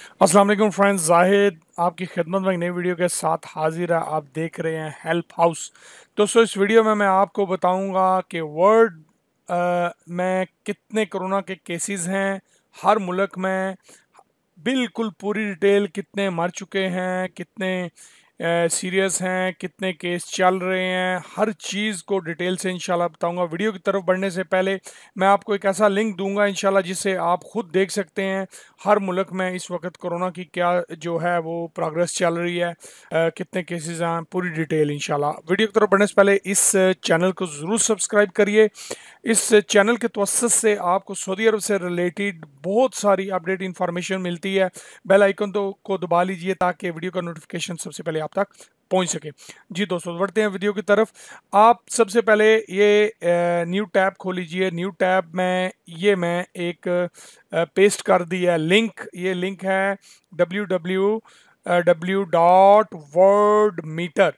अस्सलाम वालेकुम फ्रेंड्स, जाहिद आपकी खिदमत में एक नई वीडियो के साथ हाजिर है। आप देख रहे हैं हेल्प हाउस। दोस्तों, इस वीडियो में मैं आपको बताऊंगा कि वर्ल्ड में कितने कोरोना के केसेस हैं हर मुल्क में। बिल्कुल पूरी डिटेल, कितने मर चुके हैं, कितने सीरियस हैं, कितने केस चल रहे हैं, हर चीज़ को डिटेल से इंशाल्लाह बताऊंगा। वीडियो की तरफ बढ़ने से पहले मैं आपको एक ऐसा लिंक दूंगा इंशाल्लाह जिससे आप खुद देख सकते हैं हर मुल्क में इस वक्त कोरोना की क्या जो है वो प्रोग्रेस चल रही है, कितने केसेस हैं, पूरी डिटेल इंशाल्लाह। वीडियो की तरफ बढ़ने से पहले इस चैनल को ज़रूर सब्सक्राइब करिए। इस चैनल के तवज्जुह से आपको सऊदी अरब से रिलेटेड बहुत सारी अपडेट इंफॉर्मेशन मिलती है। बेल आइकन को दबा लीजिए ताकि वीडियो का नोटिफिकेशन सबसे पहले आप तक पहुंच सके। जी दोस्तों, बढ़ते हैं वीडियो की तरफ। आप सबसे पहले ये न्यू टैब खोल लीजिए। न्यू टैब में ये मैं एक पेस्ट कर दिया लिंक। ये लिंक है www.worldmeter,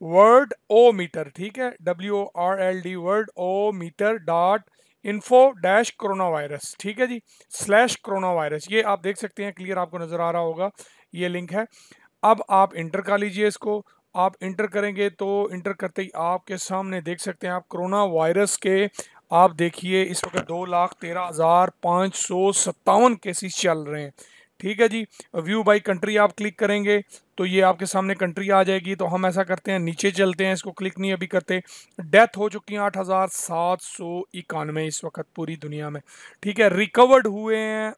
वर्ड ओ मीटर, ठीक है, WORLD वर्ड ओ मीटर .info कोरोना वायरस, ठीक है जी, /कोरोना वायरस। ये आप देख सकते हैं, क्लियर आपको नजर आ रहा होगा, ये लिंक है। अब आप इंटर कर लीजिए इसको। आप इंटर करेंगे तो इंटर करते ही आपके सामने देख सकते हैं आप कोरोना वायरस के, आप देखिए इस वक्त 2,13,557 केसेस चल रहे हैं, ठीक है जी। व्यू बाई कंट्री आप क्लिक करेंगे तो ये आपके सामने कंट्री आ जाएगी। तो हम ऐसा करते हैं, नीचे चलते हैं, इसको क्लिक नहीं अभी करते। डेथ हो चुकी है 8,791 इस वक्त पूरी दुनिया में, ठीक है। रिकवर्ड हुए हैं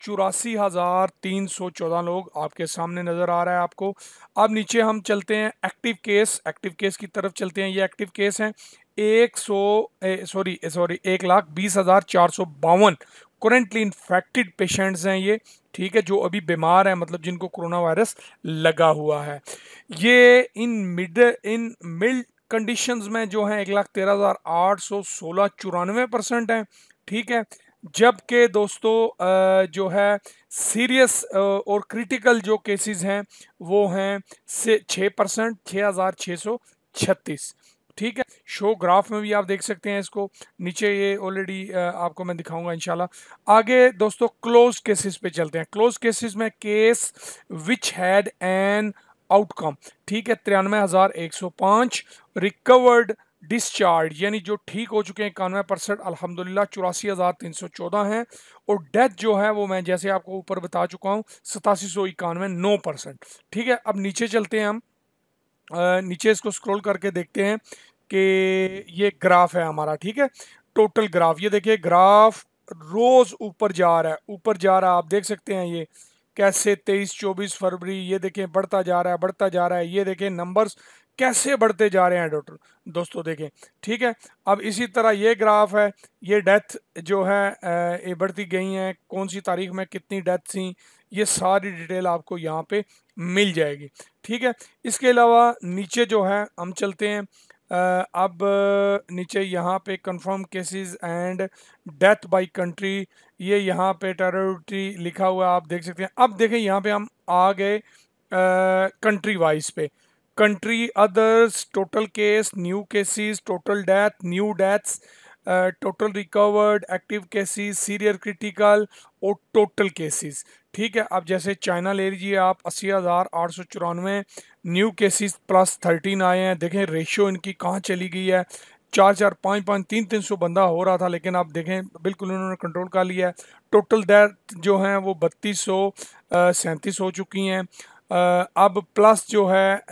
84,314 लोग, आपके सामने नजर आ रहा है आपको। अब नीचे हम चलते हैं एक्टिव केस, एक्टिव केस की तरफ चलते हैं। ये एक्टिव केस हैं 1,20,452 करेंटली इन्फेक्टेड पेशेंट्स हैं ये, ठीक है, जो अभी बीमार हैं, मतलब जिनको कोरोना वायरस लगा हुआ है। ये इन मिल्ड कंडीशंस में जो है 1,13,816 94% है, ठीक है। जबकि दोस्तों जो है सीरियस और क्रिटिकल जो केसेस हैं वो हैं से 6%, 6,636, ठीक है। शो ग्राफ में भी आप देख सकते हैं इसको, नीचे ये ऑलरेडी आपको मैं दिखाऊंगा इंशाल्लाह। आगे दोस्तों क्लोज केसेस पे चलते हैं। क्लोज केसेस में case which had an outcome, ठीक है, 93,105। रिकवर्ड डिस्चार्ज यानी जो ठीक हो चुके हैं 91% अल्हम्दुलिल्लाह 84,314 हैं। और डेथ जो है वो मैं जैसे आपको ऊपर बता चुका हूँ 8791 9%, ठीक है। अब नीचे चलते हैं हम, नीचे इसको स्क्रॉल करके देखते हैं कि ये ग्राफ है हमारा, ठीक है, टोटल ग्राफ। ये देखिए ग्राफ रोज ऊपर जा रहा है, ऊपर जा रहा है, आप देख सकते हैं ये कैसे 23-24 फरवरी, ये देखें बढ़ता जा रहा है, बढ़ता जा रहा है। ये देखें नंबर्स कैसे बढ़ते जा रहे हैं डॉक्टर दोस्तों, देखें, ठीक है। अब इसी तरह ये ग्राफ है, ये डेथ जो है ये बढ़ती गई हैं, कौन सी तारीख में कितनी डेथ थी, ये सारी डिटेल आपको यहाँ पे मिल जाएगी, ठीक है। इसके अलावा नीचे जो है हम चलते हैं, अब नीचे यहाँ पे confirm cases and death by country, ये यहाँ पे टेरिटरी लिखा हुआ है, आप देख सकते हैं। अब देखें यहाँ पे हम आ गए कंट्री वाइज पे, country others, total case, new cases, total death, new deaths, total recovered, active cases, serious critical और टोटल केसेस, ठीक है। अब जैसे चाइना ले लीजिए आप, 80,894 न्यू केसेस +13 आए हैं। देखें रेशियो इनकी कहाँ चली गई है, 4-4, 5-5, 300 बंदा हो रहा था, लेकिन आप देखें बिल्कुल उन्होंने कंट्रोल कर लिया है। टोटल डेथ जो हैं वो 3,237 हो चुकी हैं। अब प्लस जो है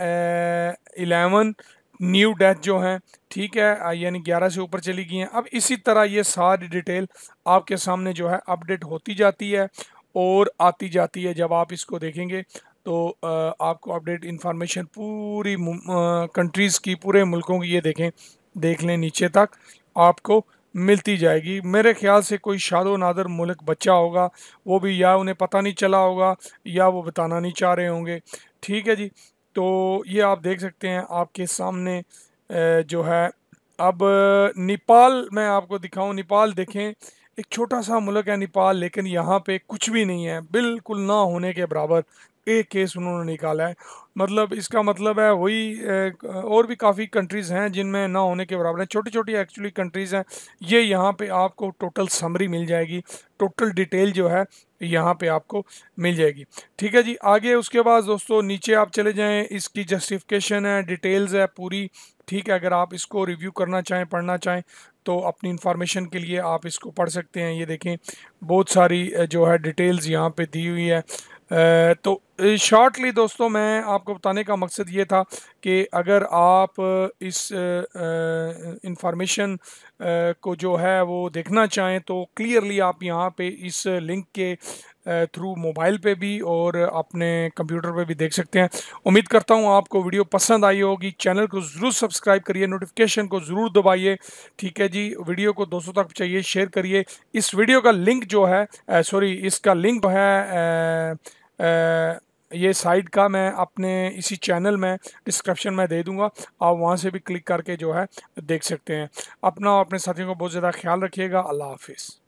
11 न्यू डेथ जो हैं, ठीक है, यानी 11 से ऊपर चली गई हैं। अब इसी तरह ये सारी डिटेल आपके सामने जो है अपडेट होती जाती है और आती जाती है। जब आप इसको देखेंगे तो आपको अपडेट इंफॉर्मेशन पूरी कंट्रीज़ की, पूरे मुल्कों की, ये देखें, देख लें नीचे तक आपको मिलती जाएगी। मेरे ख्याल से कोई शादो नादर मुल्क बच्चा होगा, वो भी या उन्हें पता नहीं चला होगा या वो बताना नहीं चाह रहे होंगे, ठीक है जी। तो ये आप देख सकते हैं आपके सामने जो है। अब नेपाल मैं आपको दिखाऊं, नेपाल देखें, एक छोटा सा मुल्क है नेपाल, लेकिन यहाँ पे कुछ भी नहीं है, बिल्कुल ना होने के बराबर। एक केस उन्होंने निकाला है। मतलब इसका मतलब है वही और भी काफ़ी कंट्रीज़ हैं जिनमें ना होने के बराबर है, छोटी छोटी एक्चुअली कंट्रीज़ हैं। ये यहाँ पे आपको टोटल समरी मिल जाएगी, टोटल डिटेल जो है यहाँ पे आपको मिल जाएगी। ठीक है जी, आगे उसके बाद दोस्तों नीचे आप चले जाएं, इसकी जस्टिफिकेशन है, डिटेल्स है पूरी। ठीक है, अगर आप इसको रिव्यू करना चाहें, पढ़ना चाहें, तो अपनी इंफॉर्मेशन के लिए आप इसको पढ़ सकते हैं। ये देखें बहुत सारी जो है डिटेल्स यहाँ पे दी हुई है। तो शॉर्टली दोस्तों मैं आपको बताने का मकसद ये था कि अगर आप इस इंफॉर्मेशन को जो है वो देखना चाहें तो क्लियरली आप यहाँ पे इस लिंक के थ्रू मोबाइल पे भी और अपने कंप्यूटर पे भी देख सकते हैं। उम्मीद करता हूँ आपको वीडियो पसंद आई होगी। चैनल को ज़रूर सब्सक्राइब करिए, नोटिफिकेशन को ज़रूर दबाइए। ठीक है जी, वीडियो को दोस्तों तक चाहिए शेयर करिए। इस वीडियो का लिंक जो है सॉरी इसका लिंक है ये साइट का, मैं अपने इसी चैनल में डिस्क्रिप्शन में दे दूंगा, आप वहां से भी क्लिक करके जो है देख सकते हैं। अपना और अपने साथियों को बहुत ज़्यादा ख्याल रखिएगा। अल्लाह हाफिज़।